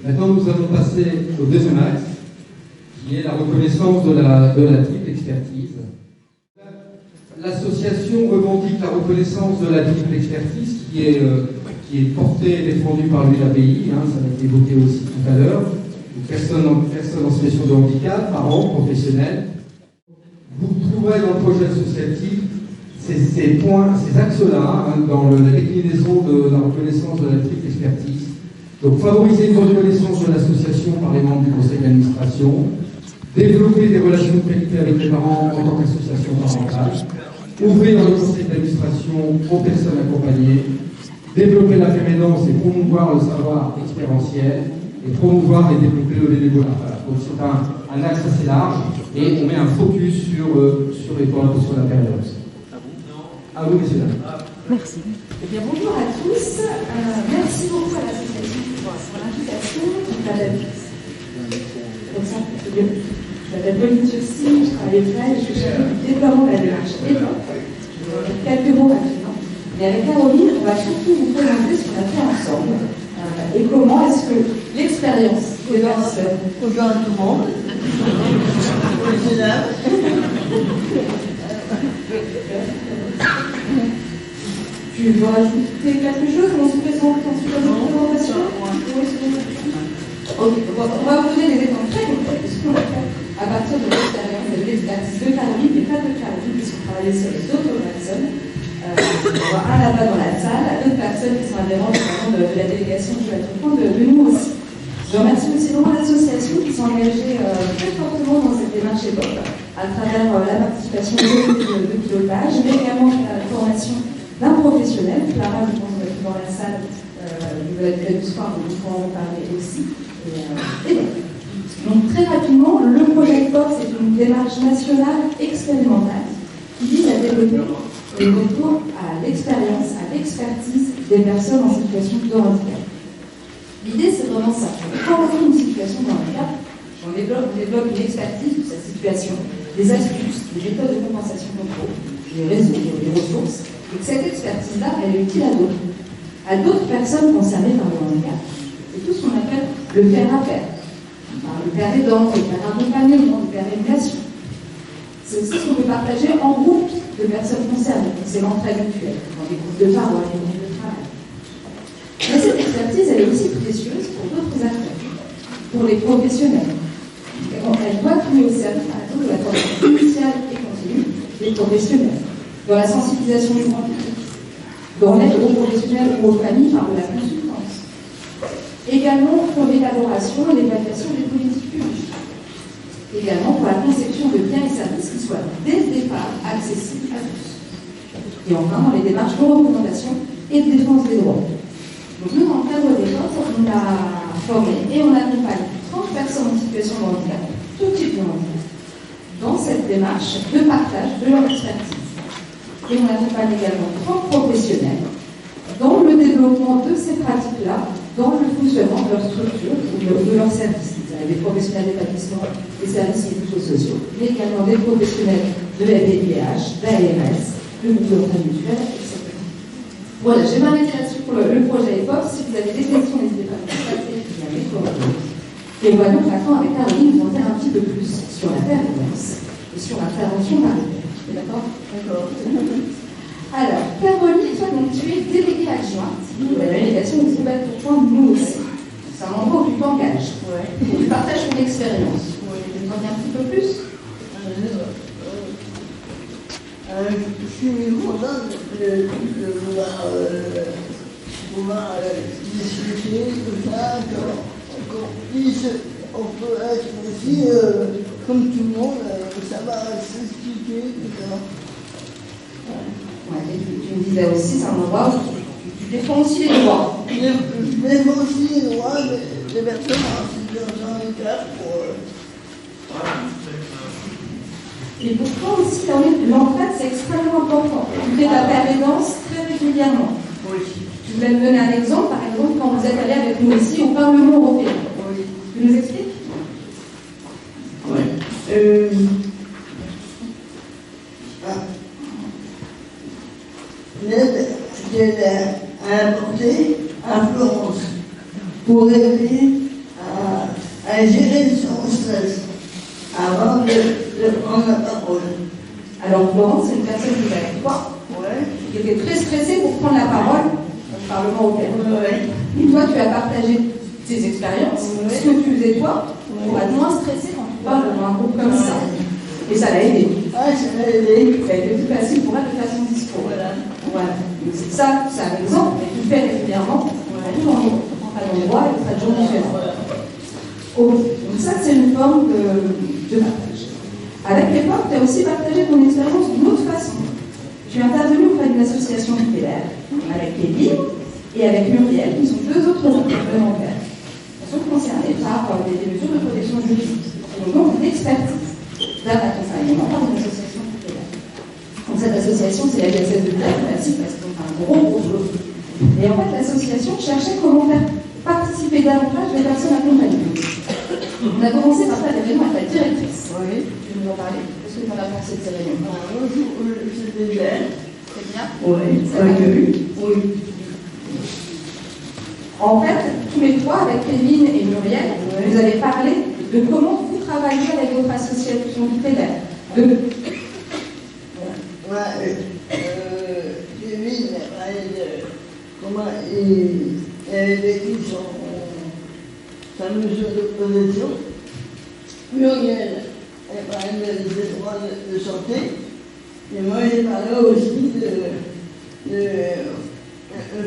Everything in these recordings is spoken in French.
Maintenant, nous allons passer au deuxième axe, qui est la reconnaissance de la triple expertise. L'association revendique la reconnaissance de la triple expertise qui est portée et défendue par l'UABI, ça a été évoqué aussi tout à l'heure. Personnes en situation de handicap, parents, professionnels. Vous trouverez dans le projet associatif ces axes-là, dans la déclinaison de la reconnaissance de la triple expertise. Donc, favoriser une reconnaissance de l'association par les membres du conseil d'administration, développer des relations de qualité avec les parents en tant qu'association parentale, ouvrir le conseil d'administration aux personnes accompagnées, développer la permanence et promouvoir le savoir expérientiel, et promouvoir et développer le bénévolat. Voilà. Donc c'est un axe assez large et on met un focus sur les points sur la période. À vous, messieurs. Merci. Eh bien, bonjour à tous. Merci beaucoup à l'association pour l'invitation. Je m'appelle Pauline Turcy, je travaille au CREL, je suis chargée du déploiement de la démarche EPOP. Je vais dire quelques mots maintenant. Mais avec Caroline, on va surtout vous présenter ce qu'on a fait ensemble et comment est-ce que l'expérience des personnes. Bonjour à tout le monde. Tu veux rajouter quelque chose? On se présente ensuite dans une présentation. Ok, on va vous donner des exemples très concrets de ce qu'on a fait à partir de l'expérience et de l'expertise de Caroline, mais pas de Caroline, puisqu'on travaille sur les autres personnes. On voit un là-bas dans la salle, d'autres personnes qui sont adhérentes de la délégation qui va être au point de nous aussi. Je remercie aussi vraiment l'association qui s'est engagée très fortement dans cette démarche EPOP, à travers la participation de pilotage, mais également la formation d'un professionnel. Clara, je pense, dans la salle de la du sport, donc nous pourrons en parler aussi. Et donc, très rapidement, le projet EPOP, c'est une démarche nationale expérimentale qui vise à développer le retour à l'expérience, à l'expertise des personnes en situation de handicap. L'idée, c'est vraiment ça. Quand on vit une situation de handicap, on développe une expertise de sa situation, des astuces, des méthodes de compensation contrôle, des réseaux, des ressources, et que cette expertise-là, elle est utile à d'autres personnes concernées par le handicap. C'est tout ce qu'on appelle le faire à faire. Le faire aidant, le faire accompagnement, le faire émulation. C'est aussi ce qu'on peut partager en groupe de personnes concernées. C'est l'entraide mutuelle, dans des groupes de parole, des groupes de travail. Mais cette expertise, elle est aussi précieuse pour d'autres acteurs, pour les professionnels. Elle doit trouver au service, par exemple, de la formation initiale et continue des professionnels, dans la sensibilisation du grand public, dans l'aide aux professionnels ou aux familles par de la consultance. Également pour l'élaboration et l'évaluation des politiques publiques. Également pour la conception de biens et services qui soient dès le départ accessibles à tous. Et enfin dans les démarches de recommandation et de défense des droits. Donc nous, dans le cadre des choses, on a formé et on accompagne 30 personnes en situation de handicap, tout type de handicap, dans cette démarche de partage de leur expertise. Et on accompagne également 30 professionnels dans le développement de ces pratiques-là, dans le fonctionnement de leur structure ou de leurs services. Vous avez des professionnels d'établissement, des services médico-sociaux, mais également des professionnels de la DIH, de l'ARS, le gouvernement mutuel, etc. Voilà, je vais m'arrêter là-dessus pour le projet EPOP. Si vous avez des questions, n'hésitez pas à me contacter. Et on va donc maintenant avec Caroline vous en dire un petit peu plus sur la permanence et sur l'intervention paritaire. D'accord? D'accord. Alors, Caroline, toi, donc, tu es déléguée adjointe de la délégation du groupe Tourcoing, nous aussi. C'est un endroit où tu t'engages. Ouais. Tu partages ton expérience. Ouais. Tu peux m'en dire un petit peu plus? Je suis content de pouvoir discuter tout ça, on peut être aussi, comme tout le monde, savoir s'expliquer, tout ça. Ouais, tu me disais aussi, c'est un endroit où tu défends aussi les droits. Je défends aussi les droits des personnes en situation de handicap. Et pour toi aussi, l'entraide, c'est extrêmement important. Tu fais ta permanence très régulièrement. Oui. Tu voulais me donner un exemple, par exemple, quand vous êtes allé avec nous ici au Parlement européen. Oui. Tu nous expliques? Oui. L'aide qu'elle a apportée à Florence pour aider à gérer son stress avant de prendre la parole. Alors Florence, c'est une personne qui est avec toi, qui était très stressée pour prendre la parole au Parlement européen. Et toi, tu as partagé tes expériences, ce que tu faisais toi, pour être moins stressé quand tu parles devant un groupe comme ça. Et ça l'a aidé. Ah, ça m'a aidé. Ça a été plus facile pour elle de faire son discours. Voilà. Donc c'est ça, c'est un exemple, mais tu le fais régulièrement, quand tu as l'endroit et que ça te joue différent. Donc ça, c'est une forme de partage. Avec l'époque, tu as aussi partagé ton expérience d'une autre façon. Tu es intervenu auprès d'une association tutélaire, avec Kevin et avec Muriel, qui sont deux autres parlementaires, qui sont concernés par des mesures de protection juridique. Et donc, une expertise d'un accompagnement par une association tutélaire. Donc, cette association, c'est la DSS de Blague, merci, parce qu'ils ont fait un gros chose. Et en fait, l'association cherchait comment faire participer davantage les personnes accompagnées. On a commencé par faire des réunions avec la directrice. Oui. Tu nous en parlais. Qu'est-ce que tu en as pensé de ces réunions? C'était bien. C'est bien. Oui. Ça t'a plu? Oui. En fait, tous les trois, avec Kevin et Muriel, vous avez parlé de comment vous travaillez avec votre association tutélaire. Kevin, comment il avait vécu sa mesure de protection. Muriel, elle parlait des droits de santé. Et moi, j'ai parlé aussi de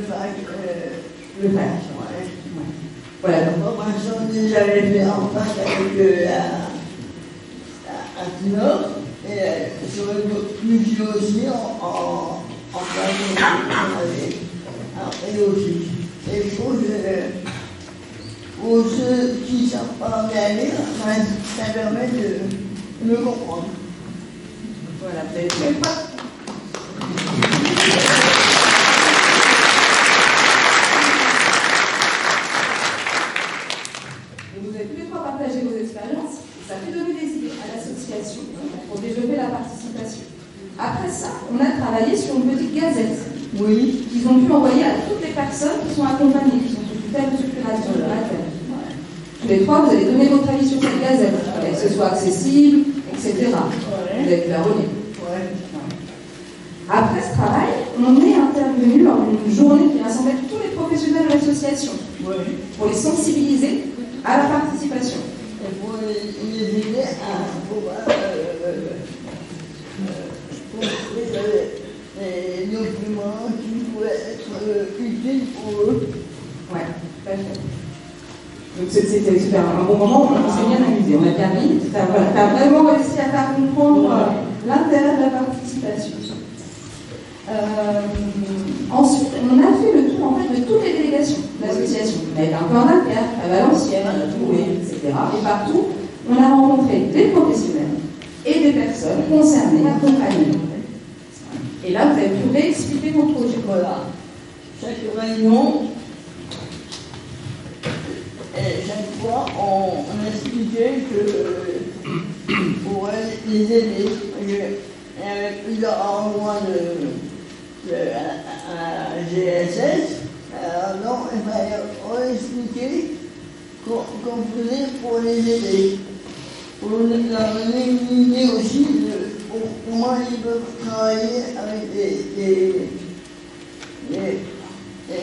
FAC. Le faire. Voilà. La formation que j'avais fait en face avec à Tinor. Et sur le musée aussi en place et aussi. Et pour ceux qui ne savent pas bien lire, ça permet de me comprendre. Voilà, vous avez fait pas. Vous avez tous les trois partagé vos expériences. Ça fait donner des idées à l'association pour développer la participation. Après ça, on a travaillé sur une petite gazette. Oui. Qu'ils ont pu envoyer à toutes les personnes qui sont accompagnées, qui sont sous tutelle ou sous curation de la terre. Tous les trois, vous allez donner votre avis sur cette gazette, que ce soit accessible, etc. Vous allez la relire. Après ce travail, on est intervenu lors d'une journée qui rassemblait tous les professionnels de l'association pour les sensibiliser à la participation. Et pour les aider à pouvoir construire les documents qui pouvaient être utiles pour eux. Oui, tout à fait. Donc c'était super, un bon moment, on s'est bien amusé, on a bien ri. Tu as vraiment réussi à faire comprendre l'intérêt de la participation. Ensuite, on a fait le tour en fait, de toutes les délégations de l'association. On a été un peu en Alcaire, à Valenciennes, à Toulouse, etc. Et partout, on a rencontré des professionnels et des personnes concernées, accompagnées. Et là, vous avez pu réexpliquer vos projets. Voilà. Chaque réunion, et chaque fois, on expliquait que pour les aider, il y avait plusieurs endroits à GSS, alors il fallait expliquer qu'on faisait pour les aider. Pour leur donner une idée aussi de comment ils peuvent travailler avec les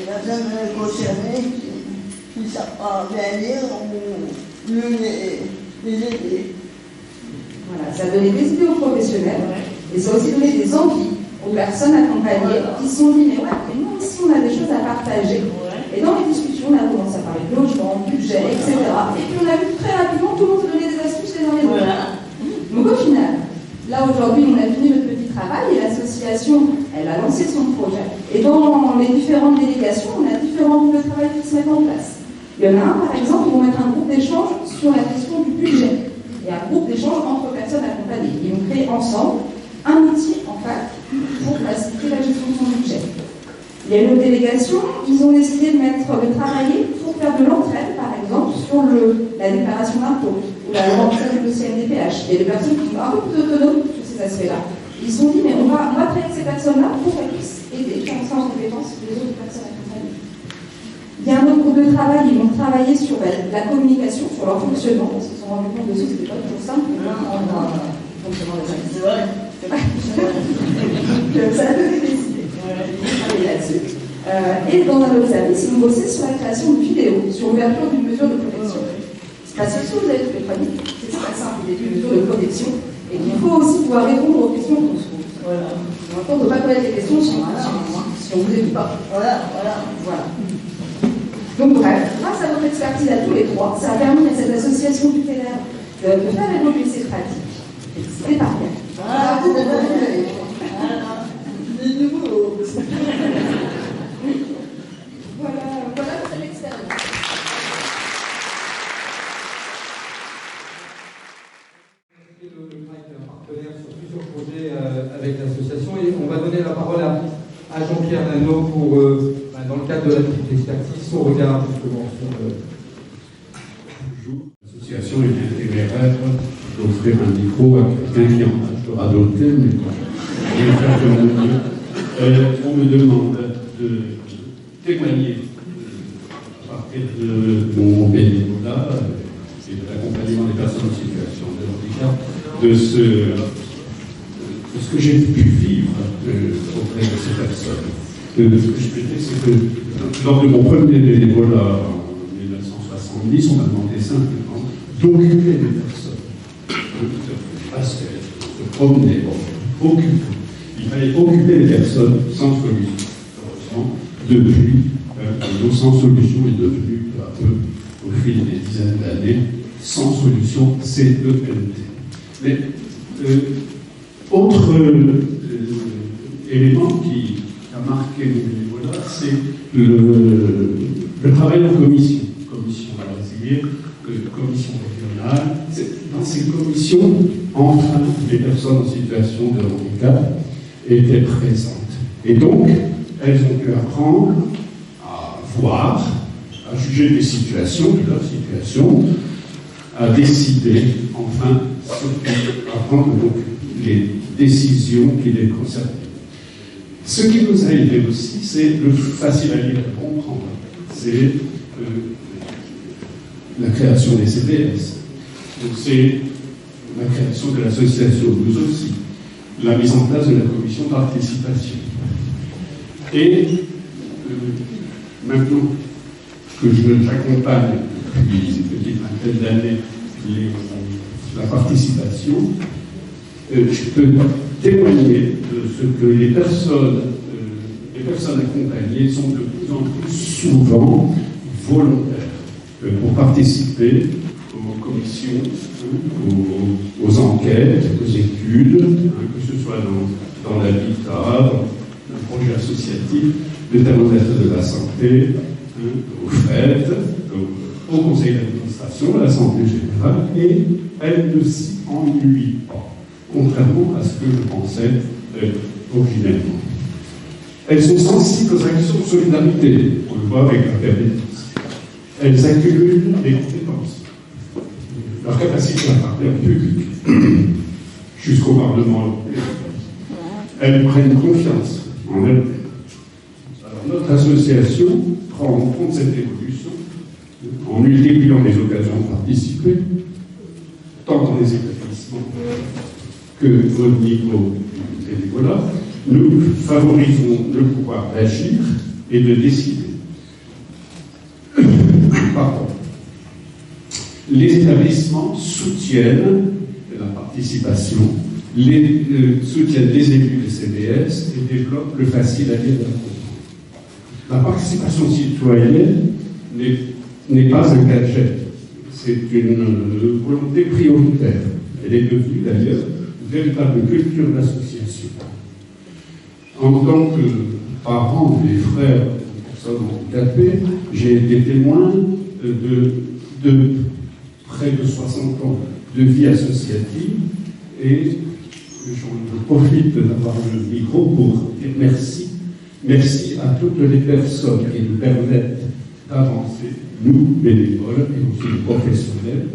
personnes concernées qui ne savent pas bien lire ou mieux les aider. Voilà, ça a donné des idées aux professionnels et ça a aussi donné des envies aux personnes accompagnées qui se sont dit mais ouais, mais nous aussi on a des choses à partager. Et dans les discussions, on a commencé à parler de logement, budget, etc. Et puis on a vu très rapidement tout le monde se donner des astuces les uns les autres. Donc au final, là aujourd'hui on a fini notre petit travail et l'association, elle a lancé son projet. Et dans les différentes délégations, on a différents groupes de travail qui se mettent en place. Il y en a un par exemple, ils vont mettre un groupe d'échange sur la question du budget. Et un groupe d'échange entre personnes accompagnées. Ils vont créer ensemble un outil en fait pour faciliter la gestion de son budget. Il y a une autre délégation, ils ont décidé de travailler pour faire de l'entraide, par exemple, sur la déclaration d'impôt ou la remplissage du CNDPH. Il y a des personnes qui sont un peu plus autonomes sur ces aspects-là. Ils se sont dit, mais on va travailler avec ces personnes-là pour qu'elles puissent aider, faire ça en compétence les autres personnes accompagnées. Il y a un autre groupe de travail, ils vont travailler sur la communication, sur leur fonctionnement, parce qu'ils se sont rendus compte de ça, c'était pas toujours simple. Fonctionnement des services. C'est vrai. Donc, ça a donné des idées. Travailler là-dessus. Et dans un autre service, ils vont bosser sur la création de vidéos, sur l'ouverture d'une mesure de protection. Parce que si vous avez toutes les familles, c'est très simple, il y a une mesure de protection, et qu'il faut aussi pouvoir répondre aux questions qu'on se pose. Voilà. On ne peut pas connaître les questions si on ne vous écoute pas. Voilà. Donc bref, grâce à votre expertise à tous les trois, ça a permis à cette association tutélaire de faire évoluer ses pratiques. C'est pas bien. Voilà, c'est nouveau. Voilà pour l'expérience. Le CRAC est un partenaire sur plusieurs projets avec l'association et on va donner la parole à Jean-Pierre Lano pour, dans le cadre de la triple expertise, son regard justement sur Bonjour. L'association est téméraire d'offrir un micro à quelqu'un qui en a adopté, mais bon, je vais faire de mon mieux. On me demande de témoigner à partir de mon bénévolat et de l'accompagnement des personnes en situation de handicap, de ce que j'ai pu vivre auprès de ces personnes. Ce que je peux dire, c'est que lors de mon premier bénévolat en 1970, on m'a demandé simplement d'occuper les personnes, de passer, de promener, occuper. Il fallait occuper les personnes sans solution. Heureusement, depuis, l'eau sans solution est devenue peu à peu, au fil des dizaines d'années, sans solution, CENT. Mais autre élément qui a marqué mon bénévolat, c'est le travail en commission. Commission brésilienne, commission régionale. Dans ces commissions, enfin, les personnes en situation de handicap étaient présentes. Et donc, elles ont pu apprendre à voir, à juger des situations, de leur situation, à décider, enfin, à prendre donc les décisions qui les concernent. Ce qui nous a aidé aussi, c'est le facile à lire et à comprendre. C'est la création des CPS. Donc c'est la création de l'association, nous aussi. La mise en place de la commission de participation. Et maintenant que j'accompagne depuis une petite vingtaine d'années la participation, je peux témoigner de ce que les personnes accompagnées sont de plus en plus souvent volontaires pour participer aux commissions, aux enquêtes, aux études, que ce soit dans l'habitat, dans le projet associatif, le thermomètre de la santé, aux fêtes, au conseil d'administration, à l'Assemblée générale, et elles ne s'y ennuient pas, contrairement à ce que je pensais originellement. Elles sont sensibles aux actions de solidarité, on le voit avec la PRD. Elles accumulent des compétences, leur capacité à parler en public, jusqu'au Parlement européen. Elles prennent confiance en elles. Alors notre association prend en compte cette évolution en multipliant les occasions de participer, tant dans les établissements que au niveau du bénévolat. Nous favorisons le pouvoir d'agir et de décider. Pardon. Les établissements soutiennent la participation, soutiennent les élus des CDS et développent le facile à lire. La participation citoyenne n'est pas un gadget, c'est une volonté prioritaire. Elle est devenue d'ailleurs une véritable culture d'association. En tant que parent des frères de personnes handicapées, j'ai été témoin de près de 60 ans de vie associative et je profite d'avoir le micro pour dire merci. Merci à toutes les personnes qui nous permettent d'avancer, nous, bénévoles et aussi les professionnels.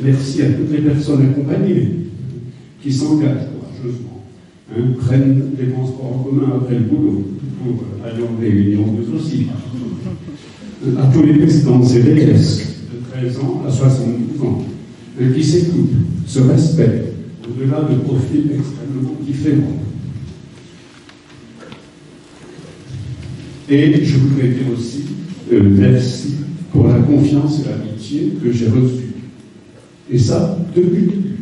Merci à toutes les personnes accompagnées qui s'engagent courageusement, prennent les transports en commun après le boulot pour aller en réunion, nous aussi. à tous les présidents CDS, de 13 ans à 72 ans, qui s'écoutent, se respectent, au-delà de profils extrêmement différents. Et je voudrais dire aussi merci pour la confiance et l'amitié que j'ai reçue. Et ça, depuis le début.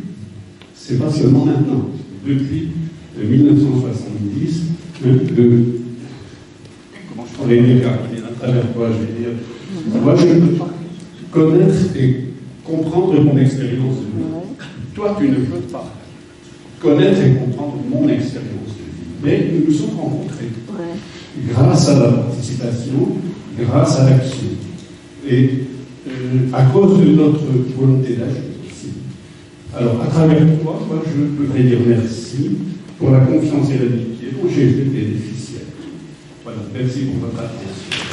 C'est pas seulement maintenant. Depuis 1970, comment je pourrais dire, à travers quoi je vais dire, moi je veux connaître et comprendre mon expérience de vie. Toi, tu ne peux pas connaître et comprendre mon expérience de vie. Mais nous nous sommes rencontrés. Grâce à la participation, grâce à l'action. Et à cause de notre volonté d'agir aussi. Alors, à travers toi, moi, je voudrais dire merci pour la confiance et l'amitié dont j'ai été bénéficiaire. Voilà, merci pour votre attention.